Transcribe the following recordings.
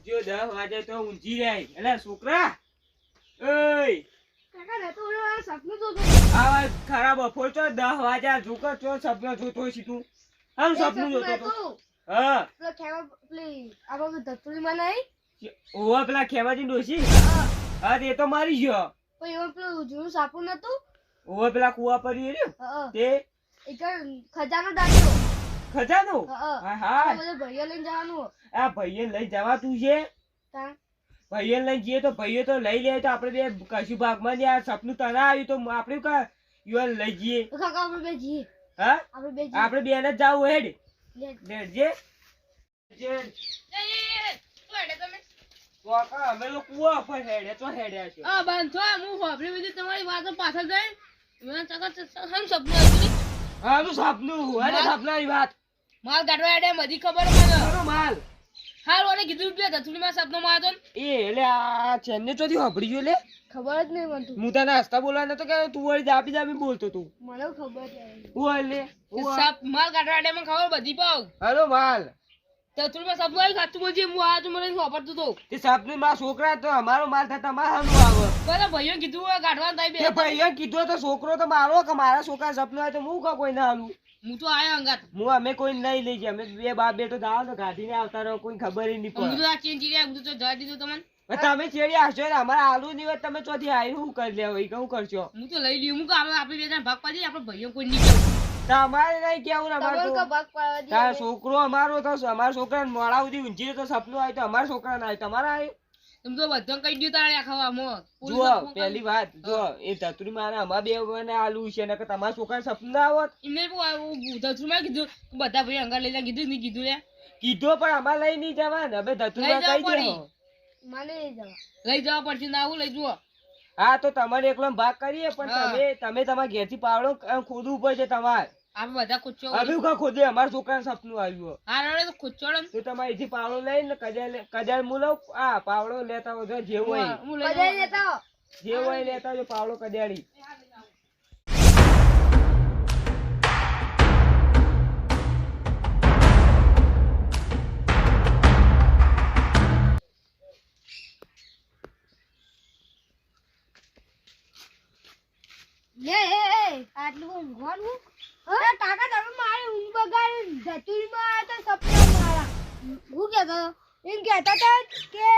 જો 10 વાગે તો ઊંઘી જાય એટલે છોકરા ઓય કાકા ને તો ઓલો સપનું જોતો આ ખરાબ બપોર તો 10 વાગ્યા ઝુકો છો સપનો જોતો છે તું આમ સપનું જોતો તો હા પેલો ખેવા પેલી આપણે ધતુરી માં નહીં ઓવા પેલા ખેવાજી ડોશી હા તે તો મારી ગયો પણ એમાં પેલું જૂનું સાપું નતું ઓવા પેલા કુવા પર રહ્યો તે એક ખજાનો દાડ્યો ખજાનો હા હા બધે ભાઈઓ લઈને જવાનું આ ભાઈએ લઈ જવા તું છે તા ભાઈએ લઈ જઈએ તો ભાઈએ તો લઈ લે તો આપણે બે કશું ભાગમાં આ સપનું તને આવ્યું તો આપણે કા યુવાન લઈ જઈએ કાકા આપણે બે જઈએ હા આપણે બે બેન જ જાવું હેડ લેડજે અમે લોકો કુવા પર હેડે તો હેડ્યા છે આ બાંધો હું હોબળી બધી તમારી વાતો પાછળ જાય મેં સપનું આવ્યું હા તું સપનું અરે સપનાની વાત માલ કાઢવા આડે બધી ખબર મને મારો માલ હાલ ઓને કીધું કે ધતુરી માં સપનો માં હતો એ એટલે આ ચેન્ને ચોથી હોબળી ગયો લે ખબર જ નહીં મને હું તને હસતા બોલવા નતો કે તું વળી દાબી દાબી બોલતો તું મને ખબર છે હું લે સપ માલ કાઢવા આડે મને ખબર બધી પાવ હાલો માલ ધતુરી માં સપનો આવ્યું ખાતું બોલજે હું આ તો મને વાપરતો તો તે સપનું માં છોકરા તો અમારો માલ થાય તમારાનું આવે બધા ભાઈઓ કીધું કાઢવાનું થાય તે ભાઈએ કીધું તો છોકરો તો મારો કે મારા છોકરા સપનું આવે તો હું કા કોઈ ના હાલું હું તો આયો અંગાત હું અમે કોઈ નહીં લઈ જાય અમે બે બાપ બેટો દાવ તો ગાડીને આવતા રહો કોઈ ખબર નહીં હું પડે તો આ ચેન્જ રહ્યા હું તો જવા દીધું તમને તમે ચેડી આવશો ને અમારા આલુ ની વાત તમે ચોથી આવી શું કરી લેવો એ કહું કરશો હું તો લઈ લ્યું હું આપણે બે જણા ભાગ પાડી આપણે ભાઈઓ કોઈ નહીં કેવું તમારે નહીં કેવું ને અમારે તો ભાગ પાડવા તારા છોકરો અમારો તો અમારા છોકરા મોડા સુધી ઊંચી તો સપનું આવ્યું તો અમારા છોકરા ના તમારા આવ્યું તમે તો બધા કહી દઉં તારે ખાવામાં જુઓ પહેલી વાત જો એ ધતુરી મારે અમારા બે ને આલુ છે ને કે તમારા છોકરા સપનું ના આવત એમને ધતુરમાં કીધું બધા ભાઈ અંગાર લઈ જા કીધું નહીં કીધું લે કીધું પણ અમારે લઈ નહીં જવા ને હવે ધતુરી કહી દે મને લઈ જવા પડશે ના આવું લઈ જુઓ હા તો તમારે એકલો ભાગ કરીએ પણ તમે તમારા ઘેરથી પાવડો ખોદવું પડશે તમારે આપણે બધા ખુચ્ચો અમે કા ખોદે અમારા છોકરાને સપનું આવ્યું હા તો ખુચ્ચોડો તો તમારે અહીંથી પાવડો લઈને કજાલ મુલો આ પાવડો લેતા હોય જેવું હોય જેવું હોય લેતા હોય પાવડો કજાડી આટલું ઊંઘવાનું કાકા તમે મારી ઊંઘ બગાડી ધતુરીમાં તો સપના મારા હું કહેતો એમ કહેતા હતા કે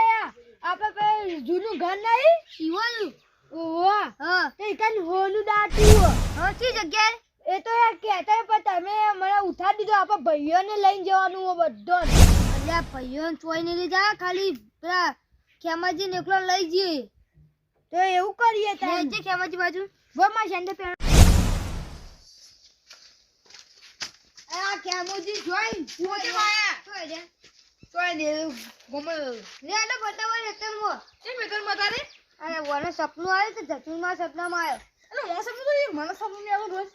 આપણે જૂનું ઘર નહીં શિવાનું ઓવા હા એ કાન હોનું દાટ્યું હા કઈ જગ્યાએ એ તો યાર કહેતા પણ તમે મને ઉઠાડી દીધો આપણે ભાઈઓને લઈને જવાનું હોય બધો એટલે ભાઈઓને ચોઈને લઈ જા ખાલી પેલા ખેમાજી એકલો લઈ જઈએ તો એવું કરીએ તમે ખેમાજી બાજુ વોમાં શેન્ડે પહેર આ કેમોજી જોઈન મોટી માયા તોય દે ગમે લે આને બતાવો રેતરમો એ મેકર મતારે અરે વને સપનું આવ્યું તો ધતુરમાં સપનામાં આવ્યો અરે મો સપનું તો મને સપનું ને આવું રોજ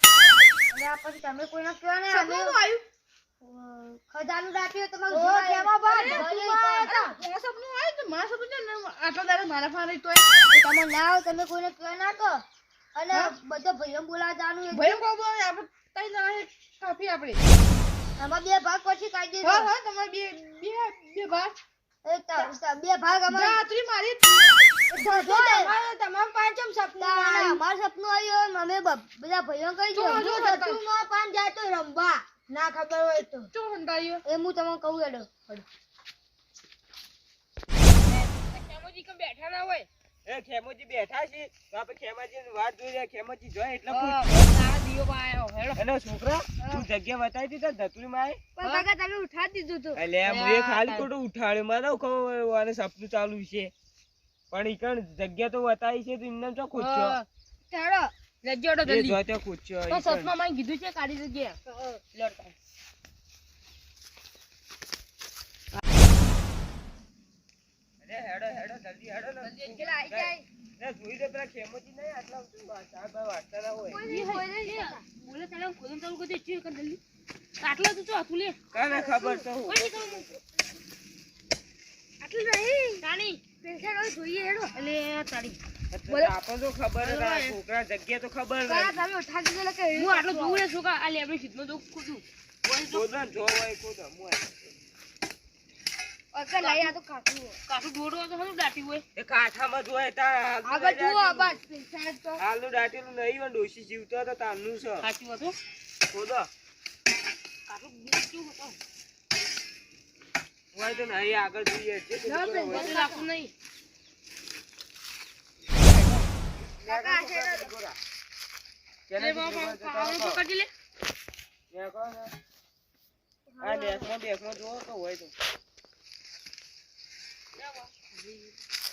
અને આ પછી તમે કોઈના કયો ને સપનું તો આવ્યું ખજાનું રાખ્યો તમારું ઓ કેમા બા ધતુરમાં સપનું આવ્યું તો મારા સપનું ને આટલા દાડે મારા ફારે તોય તમે ના આવો તમે કોઈને કયો ના તો અને બધો ભાઈઓ બોલાવા જાનું ભાઈઓ કો આપણે તઈ ના કાફી આપણે આમાં બે ભાગ પછી કાઢી દે હા તમાર બે ભાગ બે ભાગ અમાર રાત્રી મારી તમામ પાંચમ સપનું અમાર સપનું આવ્યું અમે બધા ભાઈઓ કહી જો સપનું પાન જાય તો રંબા ના ખબર હોય તો ચો હંડાયો એ હું તમને કહું એડો ખેમોજી કે બેઠા ના હોય એ ખેમોજી બેઠા છે તો આપણે ખેમાજીની વાત જોઈ રહ્યા ખેમોજી જોય એટલે તારા દીયો પાયો હેડો એનો છોકરા તું જગ્યા બતાવી દીધા ધતુરીમાં પણ કાકા તમે ઉઠાડી દીધું તો એટલે હું ખાલી ખોટું ઉઠાડ્યો મને ખબર આને સપનું ચાલુ છે પણ ઈકણ જગ્યા તો બતાવી છે તો એમને તો ખોચ્યો હેડો લજ્જોડો એ જો તે ખોચ્યો તો સપના માં કીધું છે કાઢી જગ્યા લડતા હેડો હેડો જલ્દી હેડો ને જલ્દી આવી જાય ને જોઈ લે પેલા ખેમોજી નહીં આટલા ચાર બાર વાગતા ના હોય બોલે તને ખોદમ ચાલુ કરી દે છે કર જલ્દી આટલા તો હતું લે કાને ખબર તો હું આટલું નહીં તાણી પેસા રો જોઈએ હેડો એટલે તારી આપણ તો ખબર હતા છોકરા જગ્યા તો ખબર નહીં તમે ઉઠાડી દીધો કે હું આટલો જોઉં રે છોકરા આ લે આપણે સીધનો તો ખોદું કોદન જો હોય કોદન હું ઓકે લઈ આ તો કાઠું ડોડો તો હનું દાટી હોય એ કાઠામાં જોય તાર આગળ જુઓ આબાદ સાહેબ તો હાલનું દાટેલું નહીં પણ ડોશી જીવતો હતો તારનું છે સાચું હતું ખોદો કાઠું બીજું હતો હોય તો નહીં આગળ જોઈએ છે તો ના, હોય. બધું રાખવું નહીં કાકા આ છે તેને લે બાપા પાવડો પકડી લે નેકો ને આ નેકમાં જોવો તો હોય તો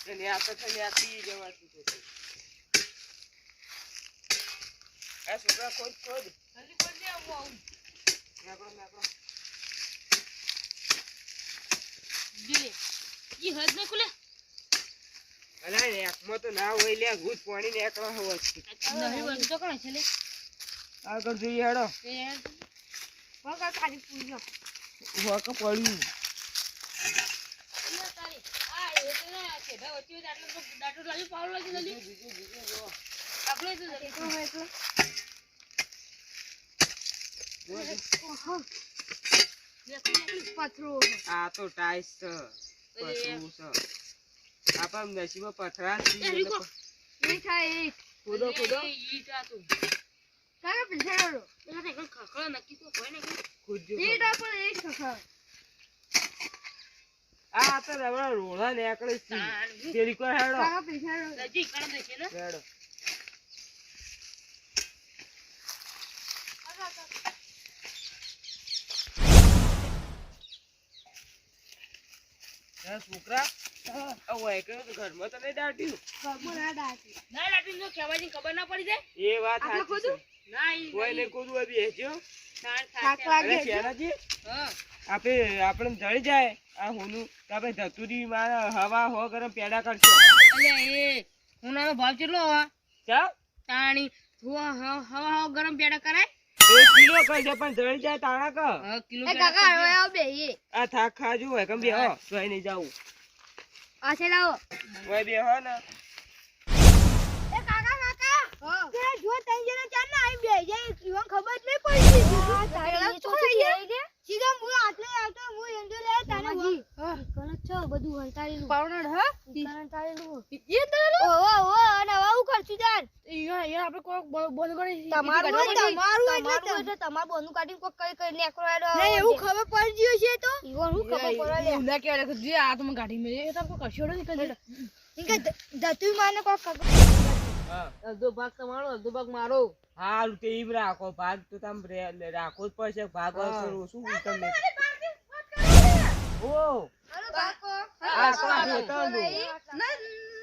એને આ તો થઈને આ પી જવાતું છે આ છોકરા ખોદ જલ્દી કરી દે આવું આવું નેકળો દીલે ઈ હદ ને ખુલે અલા નેકમાં તો ના હોય લે ભૂત પાણી નેકળો હોય નહીં બધું તો કોણ છે લે આગળ જોઈએ હેડો એ કાકા કાઢી પૂજો હોક પડ્યું તારી આ એ તો ના છે ભા વચ્ચે આટલો તો દાટો લાવી પાવડો લાગી જલ્દી બીજું જો આપણે તો જલ્દી તો હોય તો પથરો આ તો ટાઈસ છે પથરું છે આપણા નસીબમાં પથરા છે એટલે એક થાય એક ખોદો ઈ કાતું કાકા પીછાડો એના તે ખખડા નક્કી તો કોઈ નહીં ખોદજો એક પર એક સખા આ તો રવડા રોળા નેકળે છે તેરી કોઈ હેડો કાકા પીછાડો નજીક કણ દે છે ને હેડો છોકરા ઓય કે ઘરમાં તો નહીં દાટ્યું બાબુ ના દાટી ના લાટી જો કહેવાની ખબર ના પડી જાય એ વાત આટલું સાચી છે ખોદું? ના ઈ કોઈ ને કોદું આ બેસ્યો થાક લાગે અરે છે શેનાજી હા આપણે જળી જાય આ હોનું તો આપણે ધતુરી માં હવા હો ગરમ પેડા કરશો અલે એ ઉનાનો ભાવ કેટલો હવા ચા તાણી હવા ગરમ પેડા કરાય 1 કિલો કરજો પણ જળી જાય તાણા ક કિલો એ કાકા હવે આવ બેહીએ આ થાક ખાજુ હોય કેમ બે હો જોઈ નહીં જાવું આ છે લાવો હોય બે હો ને એ કાકા તે જો તઈ જને ચાલ ના આવી બે જાય ઈવન ખબર જ નહીં પડી તારે તો થઈ ગયા સીધા મુ આટલે આવતો મુ એંડો લે તાને હા કણ છો બધું હંતારેલું પાવડર હ હંતારેલું એ તારેલું ઓ અને આવું કરશું જાન યાર આપણે કોઈ બોલ કરી તમારું એટલે તમાર બોનું કાઢીને કોઈ કઈ કઈ નેકરો આડો નહીં એવું ખબર પડી ગયો છે તો ઈવન હું ખબર પડે લે ના કે જે આ તો ગાડી મે એ તો કોઈ કશો નહીં કરી ઇનકે દતુઈ માને કોઈ ખબર હા અડધો ભાગ તમારો અડધો ભાગ મારો હાલ તે ઈમ રાખો ભાગ તો તમે રાખવો જ પડશે ભાગ વાળો શું તમે ઓ હાલો કાકો આ તો આ ખેતરનું. ના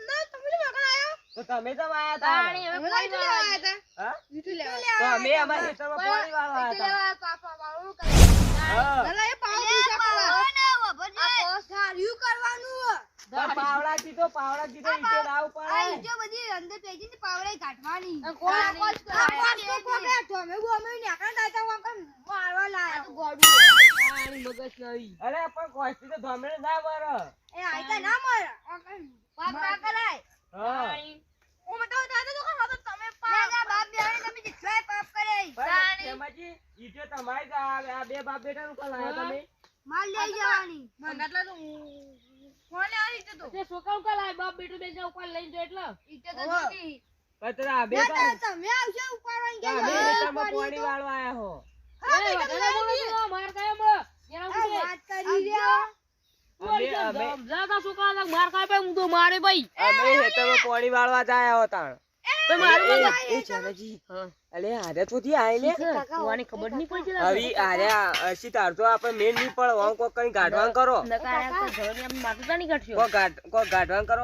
ના તમે મગન આયો તો તમે તો આયા તા હવે કોઈ લેવા આયા હતા હા મીઠું લેવા તો અમે અમારા ખેતરમાં પાણી વાળવા મીઠું હતા લેવા પાપા વાળું હા નલા એ પાવ પૂછા પાવ ના ગાર્યું કરવાનું પણ પાવડાથી તો ઈટે લાવ આ પડે ઈજો બધી અંદર પેજી ની પાવડે કાઢવાની કોણ કોણ આ કોકે તમે ગોમે ને આકડા દાતા વાકન મારવા લાયા તો ગોડું પાણી મગજ નહીં અરે પણ કોસ્તી તો ધમણે ના મરે એ આઈતા ના માર પાપ ના કરાય હા ઓ મતો દાદા તો ખા તો તમે પાપ ના બાપ બેહાડે તમે જેટલાય પાપ કરે પણ તેમાંથી ઈટે તમારી જ આ બે બાપ બેટાનું કોણ લાયા તમે માલ લઈ જવાની મંગાટલા તો કોને આ રીતે તો તે સોકાવ કા લાય બાપ બેટો બે ઉપર લઈને જો એટલે ઈતે તો નથી પતરા આ બે ના તમે આવશે ઉપાડવાની કે તમે ખેતરમાં પાણી વાળવા આયા હો એ વધારે બોલો તો માર કાય હમણાં એના ઉઠે વાત કરી રહ્યા અમે જાતા સોકા લાગ માર કાય ભાઈ હું તો મારે ભાઈ ખેતરમાં પાણી વાળવા જ આયા હો તાણ તો મારું એ ચાલાજી અલે આરે તો થી આય લે કોને ખબર નહીં પડી હવે આરે અસી તાર તો આપણે મેન નહીં પડે ઓમ કોક કઈ ગાઢવાન કરો નકારા તો ધોની આમ માથું નહીં કાઢ્યો કોક ગાઢવાન કરો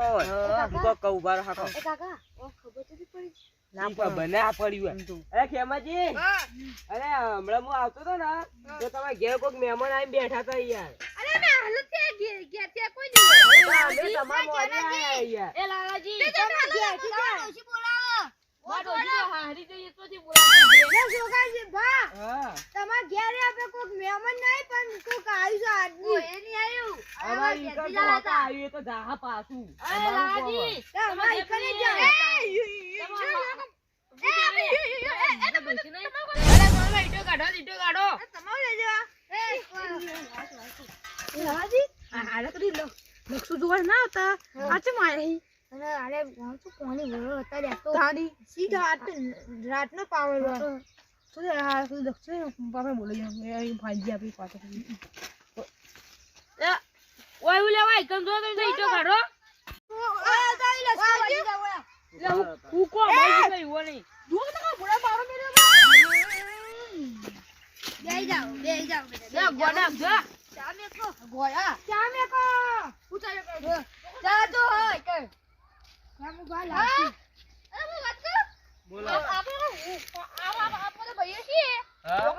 કોક કઉ બાર હાકો એ કાકા ઓ ખબર તો પડી ના બને આ પડ્યું અરે ખેમાજી અરે હમણાં હું આવતો તો ને તો તમારે ઘેર કોક મહેમાન આવીને બેઠા હતા યાર અરે મે હાલત કે ગયા કોઈ નહીં અમે તમારા મોઢે આયા યાર એ લાલાજી તમે ગયા કે ઓછી બોલાવો મારો જીવો હારી જઈએ તો થી બોલાવી એ જોગાજી ભા હા તમાર ઘરે આપણે કોક મહેમાન નહીં પણ કોક આવ્યું છે આદમી એ નહીં આવ્યું અમારી ઈકર તો હતા આવ્યું એ તો જાહા પાછું એ લાલાજી તમાર ઈકરે જાવ આને કદી લક્ષુ જોવા ના આવતા આ છે મારે અને આરે હું તો કોની ભરો અત્યારે આ તો તારી સીધા રાતનો પાવર તો આ લક્ષુ બાપા બોલે એ ફાજી આપી પાછો એ ઓય લેવાય કમ જો તો ઈટો કાઢો આ તારી લસ્કો વાજી જાવ લે હું કો ભાઈ ગઈ હો નહીં જો તો ભોળા મારો મેરે બેહી જાવ લે ગોડા જા ચામે કો ગોયા ચામે કો ઉતારે કો જા તો હોય કર કામ ગા લાગી અરે હું વાત કર બોલો આપણે ભાઈ છીએ હા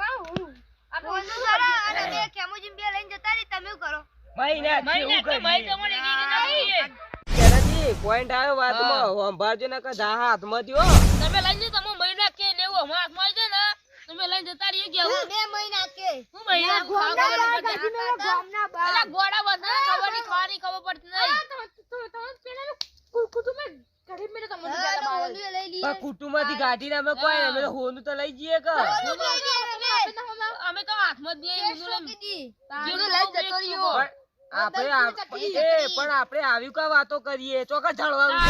આપણે સારા અને બે કેમોજીમ બે લઈને જતા રી તમે કરો મહિના મહિને કે મહિને તમને કે કેનાજી પોઈન્ટ આવ્યો વાતમાં સંભાળજો ને કે જા હાથમાં દ્યો તમે લઈને તમે મહિના કે લેવો અમાર હાથમાં આવી જાય ને તમે લઈને જતા રહીએ કે હું 2 મહિના કે હું મહિના ગોમના ખાવા બા અલા ગોડા બધા ખબર ની ખાવાની ખબર પડતી નહીં તો પેલા કુટુંબે ઘરે મેરે તમને પેલા બાર લઈ લઈએ પણ કુટુંબમાંથી ગાડીને અમે કોઈ ને અમે તો હોનું તો લઈ જઈએ કે અમે તો હાથમાં જ દઈએ ઊંધું લઈને જેનું લઈ જતો રહ્યો પણ આપણે આવી કા વાતો કરીએ ચોકા ઝાડવાનું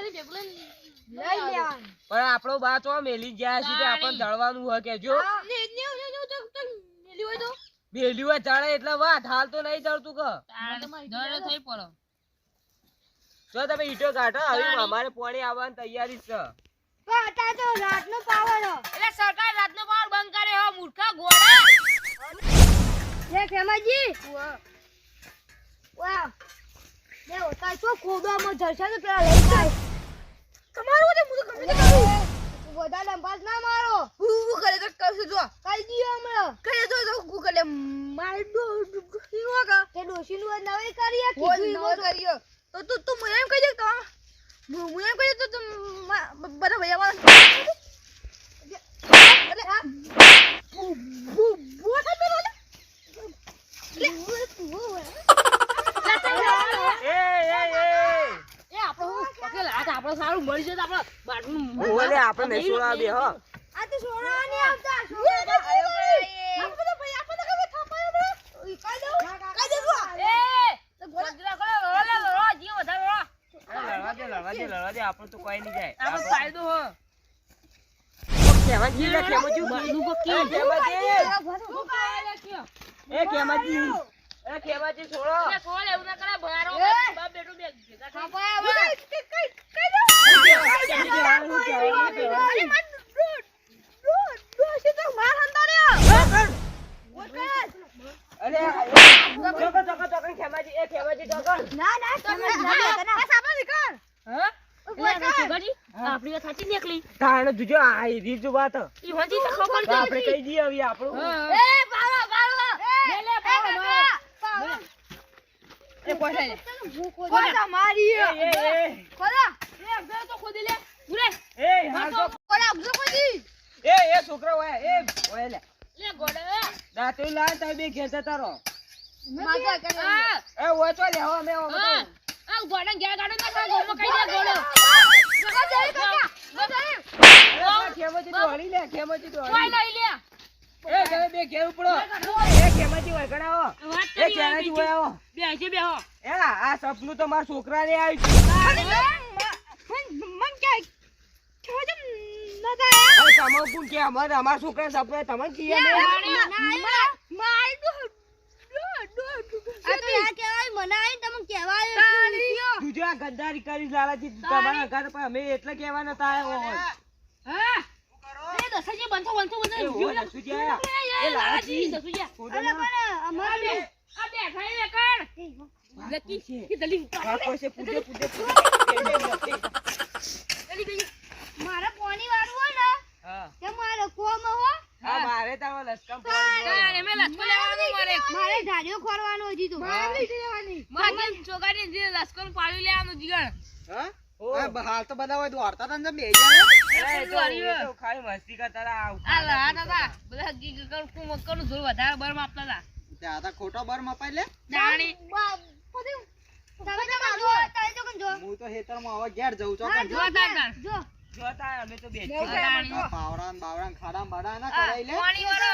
છે લઈ લેવાનું પણ આપણો બા તો મેલી ગયા છે આપણને ઝાડવાનું હોય કેજો બેલી હોય ઝાડે એટલે વાત હાલ તો નહીં ઝાડતું કે થઈ પડો જો તમે ઈટો કાઢો હવે અમારે પાણી આવવાની તૈયારી છે પણ અત્યારે તો રાતનો પાવર હો એટલે સરકાર રાતનો પાવર બંધ કરે હો મૂર્ખા ગોળા એ ખેમાજી વાહ બે હોતા છો ખોબામાં જશે તો પેલા લઈ જાય તમારું તે મું ગમે તે બધા લંબાસ ના મારો હું કરે તો કરશું જો કઈ દીયો હમણાં કરે તો હું કરે માર ડો ઈવો કા તે ડોશીનું આ નવી કરીએ બોલ કીધું નવો કર્યો તો તું મને એમ કહી દે તો હું એમ કહી દે તો તું બધા ભૈયા વાળા અરે આ બોટા મેલો એ આપણો પકેલ આ આપણો સારું મળી જાય તો આપણો બાટનું ઓલે આપણે નહીં છોડા બે હો આ તો છોડવા નહીં આવતા આપણે ભાઈ આપણે કઈ થાપાયો બરો કઈ દઉં એ તો ગોળા કરે લડો જીવ વધારે લડવા દે આપણે તો કોઈ નહીં જાય આપણો ફાયદો હો કેમાજી લે કેમાજી બાનું કો કે કેમાજી છોડો એટલે સોળ એવું ના કરે ભરારો બાપ બેટો બે ભેગા થાય આપણી સાચી નીકળી તાણે જોજો આ રીત વાત ઈ હોજી તો ખબર તો આપણે કહી દઈએ હવે આપણું એ કોઈ કોના મારી તો ખોદી લે ઉરે એ હાલ તો એ છોકરો ઓય લે લે ગોડા દાંતરી લાવ તાર બે ઘેર જતા રહો આ એ ઓય તો લેવો અમે આ ગોડા ગયા ગાડો ના ખા ગોમો કઈ દે ગોડો ખેમજી તો હળી લે ખેમજી તો કોઈ લઈ લે એ તમે બે ઘેર ઉપડો એ ખેમજી હોય ગણાવો વાત એ કેનાજી હોય આવો બેસી બેહો એ આ સપનું તો મારા છોકરાને આવ્યું છે તમે કોણ કે અમારા છોકરા સપના તમે કીએ ને તુજે આ ગદ્દારી કરી લાલાજી તમારા ઘર પર અમે એટલે કહેવા નતા આવ્યો હોય હા એ દસજી બંધો એ હોય સુજ્યા એ લાલાજી કોદના આ બે ખાઈ લે કર લકી કે દલી આ કોસે પૂજે મારા પોણી વાળું હોય ને હા તે મારે કોમ હો આ મારે તારો લસકમ તારે મે લસકો લેવાનું મારે ધાર્યો ખોરવાનો હજી તો મારે ચોગાડી જે લસકો પાડી લેવાનું જીગણ હા હાલ તો બધા હોય દોડતા હતા ને બે તો ખાલી મસ્તી કરતા આ લા દાદા બધા ગીગ કરું જોર વધારે બર માપતા હતા ત્યાં હતા ખોટો બર મપાઈ લે જાણી તમે તો જો હું તો હેતરમાં હવે ઘેર જઉં છું જો તાર જો જોતા અમે તો બે જાણી પાવડા ને બાવડા ને ખાડા બાડા ના કરાઈ લે પાણી વાળો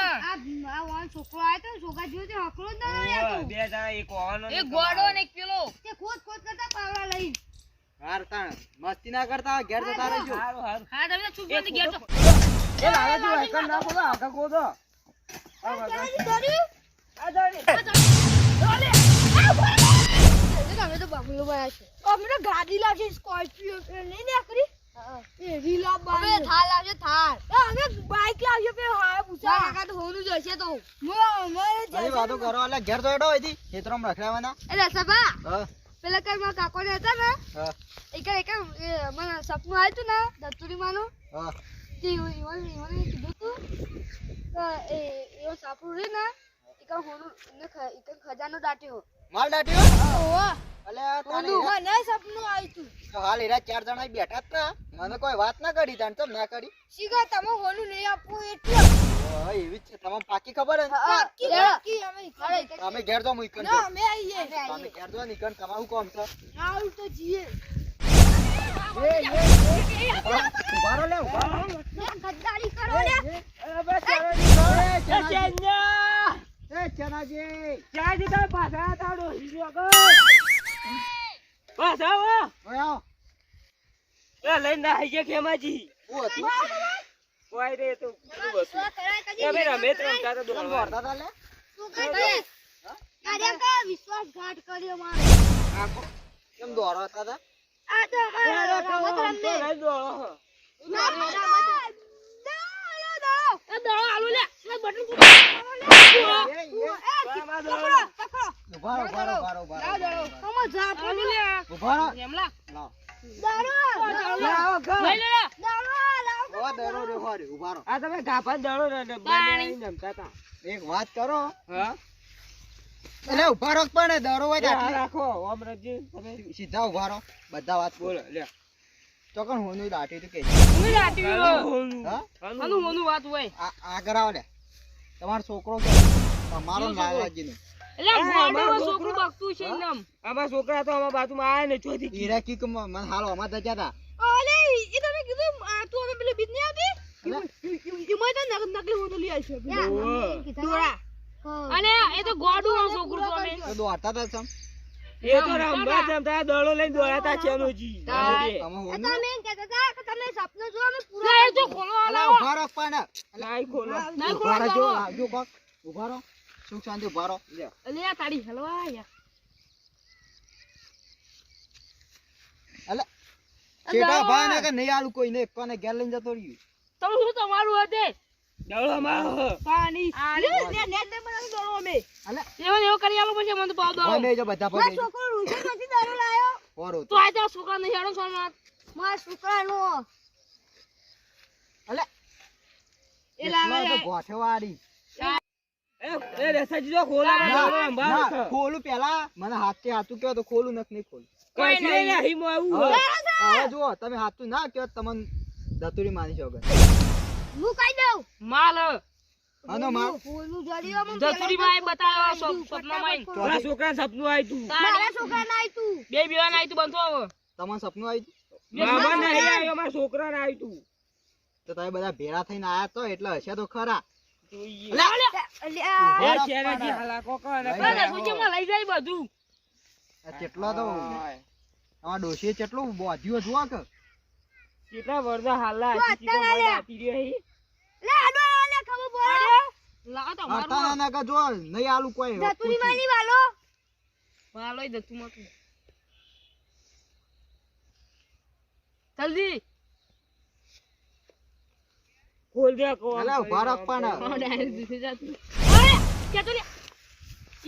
આ વાંચ છોકરો આયો તો છોકરા જેવો તે હકલો જ ના ઓવે, આવ્યો બે જણા એક ઓવાનો ને એક ગોડો ને એક પેલો તે ખોદ કરતા પાવડા લઈ હાર તાણ મસ્તી ના કરતા ઘેર જતા રહેજો હારું, હારું. હા તમે તો ચૂપ બંધ ગયા છો એ લાલાજી વાયકણ ના બોલો, આગળ ગોતો. આ વાયકણ. આ દોડી. તમે તો બાબુલો બનાવ્યા છો અમે તો ગાડી લાગી સ્કોર્પિયો નહીં નીકળી એ રીલા અમે બાઈ થાર લાવજો થાર અમે બાઈક લાવ્યો પે હાય પૂછા કાકા તો હોનું જોઈશે તો ભાઈ વાતો કરો એટલે ઘેર તો એડો હતી ખેતરમાં રખડાવાના એટલે સભા હા પેલા કઈ મારા કાકો ને હતા ને હા એક મને સપનું આવ્યું હતું ને દત્તુરી માનું હા તે ઈવોને કીધું તું કે એવો સાપડું રે ને એક હોનું એક ખજાનો દાટ્યો માલ દાટ્યો ઓવા અલે તાને મને સપનું આવ્યું તું તો હાલ એરા 4 જણા બેઠા જ ના મને કોઈ વાત ના કરી તાણ તો ના કરી શીખા તમે હોનું નહીં આપવું એટલે ઓહ એવી જ છે તમને પાકી ખબર હે પાક્કી પાક્કી અમે તમે ઘેર જો મુઈ કર ના અમે આવીએ તમે ઘેર જો નીકળ તમારું કોમ છે આવું તો જીએ ઉભારો લે ઉભારો ગદ્દારી કરો ને એ બસ ચાલો. એ ચેન્યા. એ ચનાજી ક્યાંથી તમે પાછા હતા ડોશી આગળ? પાછા આવો. ઓય આવો એ લઈને આવી ગયા ખેમાજી. ઓ હતું કોઈ રે તો પેલું હતું. એ અમે રમેશ રમતા હતા તમે દોડવા. દોડતા તા લે વિશ્વાસઘાત કર્યો મારો આખો કેમ દોડતા તા આ તો અમારો રમત તો રમે લઈને દોડો. આમાં દોડો. ઉભારો ઉભારો ઉભારો ઉભારો એમલા લાવ લાવો ઘર. ઓ દરો રે હોરી ઉભારો આ તમે ગાભા દડો ને ડબ્બાને લઈને રમતા હતા. એક વાત કરો હા? એટલે ઉભારો પણ દરો હોય તો એ આ આટલી રાખો ઓમરજી તમે સીધા ઉભારો બધા વાત બોલો લે. ચોકન હોનું દાટી તો કે હા હોનું વાત હોય આગળ આવો લે તમારો છોકરો કે તમારો લાલાજી નો એટલે અમારું ગોડો છોકરું છોકરું બકતું છે એમ આમાં છોકરા તો અમારા બાજુમાં આયા ને ચોથી ઈરા કી કે મને હાલો અમાર તો જતા અલે એ તમે કીધું તું હવે પેલી બીજ નહીં આવતી એમાં તો નકલી હોનું લઈ આવશે દોરા અને એ તો ગોડું છોકરું તો અમે તો દોડતા તા સમ એ તો રમવા જમતા દડો લઈને દોડાતા ચેનોજી. તમે હોનું તમે એમ કહેતા હતા કે તમે સપનું જો અમે પૂરા ના એ તો ખોલો અલા ઉભારો પણ નાઈ ખોલો. ના ઉભારો જો ખોલો લાવજો કોક ઉભારો સુખ શાંતિ ઉભારો અલે આ તારી હલવા યાર અલે ચેટા ભાઈ ને કે નહીં આલું કોઈ ને કોને ઘેર લઈને જતો રહ્યું તમે શું તમારું હતે દડો અમારો હ. પાણી ને ને બનાવી દો અમે અલે એવો કરી આલો પછી મને તો પાવ દો ભાઈ મેં જો બધા ભાઈ છોકરો રૂસે નથી દારૂ લાયો ઓરો તો આ તો છોકરા ને હેડો સોનાથ મારા છોકરાનો અલે એ લાવે તો ગોઠવાડી એ રસાજી જો ખોલા દડો રમવાનો છે. ખોલું પેલા મને હાથે હાથું કયો તો ખોલું નક નહીં ખોલું કોઈ નહીં અહીં આવું હ. હવે જુઓ તમે હાથું ના કયો તમને દતુરી માની છો હું કહી દઉં માલ આનો માર ફૂલનું જડીઓ મને દસુરી માં બતાવ્યો સપનામાં મારા છોકરાને સપનું આવ્યું તું. મારા છોકરા ના તું બે બીવાન આવી તું બંધો હવે તમને સપનું આવ્યું મામા નહીં આવ્યો, મારા છોકરાને આવ્યું તું. તો તમે બધા ભેળા થઈને આયા તો એટલે હશે તો ખરા જોઈએ. અલ્યા એ ચેરાજી હલાકો કરે ને લઈ જાય. દસુરીમાં લઈ જાય બધું આ કેટલો તો તમારા ડોશીએ કેટલું બોધ્યું જુઓ કે કેટલા વર્ષ હાલા હજી તો મોય દાટી રહ્યો હી. લે આડો લે ખબર પડે લાવો તો હડતા મારું ના કે જો નહીં આલું કોઈ ધતુરી માની વાલો માલો દતું માં જલ્દી ખોલ દે કો. અલા ઉભા રાખ પણ હા ડાયરેક્ટ દીસે જાતું અરે કે તો લે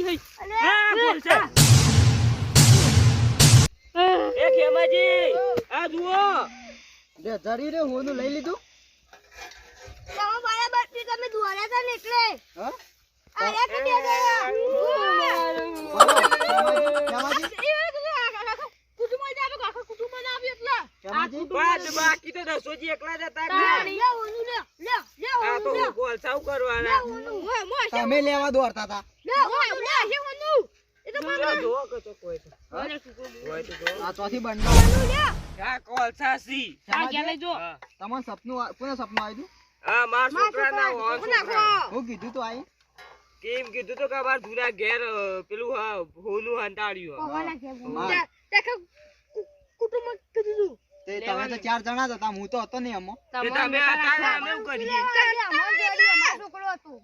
ઈ હા, ખોલ છે. એ ખેમાજી આ જુઓ. લે ધરી રે હોનું લઈ લીધું તમે બરાબર થી તમે દોડ્યા હતા ને એટલે હા આયા કે બે બાદ બાકી તો દસોજી એકલા જ હતા ને. લે ઓનું લે લે લે આ તો ઓનું ગોલ સાવ કરવાના. તમે લેવા દોડતા હતા લે ઓનું લે હે ઓનું એ તો આ જુઓ કે તો કોઈ તો. કોઈ તો જુઓ. આ ચોથી બંડો ઓનું લે આ કોલસા સી. આ ગયા લઈ જો હા. તમારું સપનું કોને સપનું આવ્યું આ મારા છોકરાના હોન છોકરા. હું કીધું તો આઈ તેમ કીધું તો કે અમાર જૂના ઘેર પેલું હોનું હંતાડ્યું ભગવાનના ઘેર બોલ. હા. કુટુંબ કીધું તે તમે તો 4 જણા જ હતા હું તો હતો નહીં અમો તે તમે હતા ને અમે શું કરીએ અમારો જોડી, અમારો છોકરો હતું.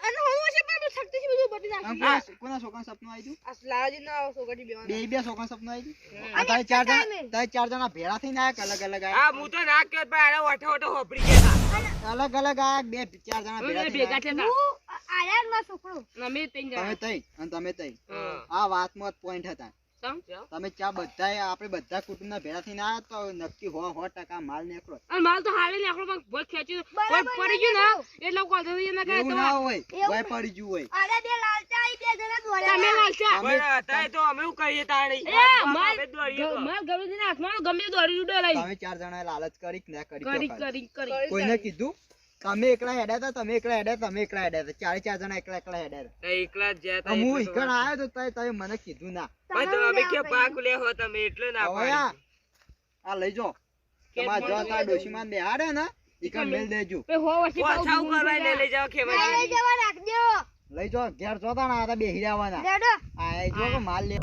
અને હોનું હશે પણ શક્તિથી બધું બટી નાખી કોના છોકરાનું સપનું આવ્યું આ લાલાજી ના છોકરી બેવાના બે છોકરાનું સપનું આવ્યું તારે 4 જણા તારે 4 જણા ભેળા થઈને આયા કે અલગ અલગ આયા હા હું તો ના કહ્યો પણ આને ઓઠો ઓઠો હોપડી ગયા અલગ અલગ આયા બે 4 જણા ભેળા થઈને આયા? હું આયા ને મારો છોકરો. અમે ત્રણ જણા તમે તઈ અને તમે તઈ હા. આ વાતમાં પોઈન્ટ હતા સમ તમે ચા બધાય આપણે બધા કુટુંબના ભેળા થઈને આયા તો નક્કી 100% માલ નીકળો અને માલ તો હાલે ને આપણો ભોજ ખેંચી કોઈ પડી ગયું ને એટલે કોલ થઈ ને કે એવું ના હોય કોઈ પડી ગયું હોય અરે બે લાલચા આઈ, બે જણા દોડ્યા. તમે લાલચા અમે પણ હતા તો અમે શું કરીએ તાણી એ માલ ગરુજી ના હાથમાં ગમે દોડી ઉડે લઈ તમે 4 જણાએ લાલચ કરી કે ના કરી કરી તો ખાલી. કરી કરી કોઈને કીધું તમે એકલા હેડ્યા હતા તમે એકલા હેડ્યા હતા, તમે એકલા હેડ્યા હતા 4 જણા એકલા એકલા હેડ્યા હતા. તો એકલા જ ગયા તો તા હું એટલે તો ઈકણ આયો તો તમે મને કીધું ના પણ તો અમે કે પાક લેહો તમે એટલે ના હવે પાડી આ લઈ જો તમારે જો તાર ડોશીમાં બેહાડે ને ઈકણ મેલ દેજો એ હો વર્ષે પાછા કરવા ને લઈ જાવ લઈ ખેમા જવા રાખજો. લઈ જો ઘેર જોતા ને આ બેહી રહેવાના લેડો. આ જો કે માલ લે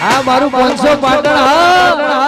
આ મારું 500 પાટણ હા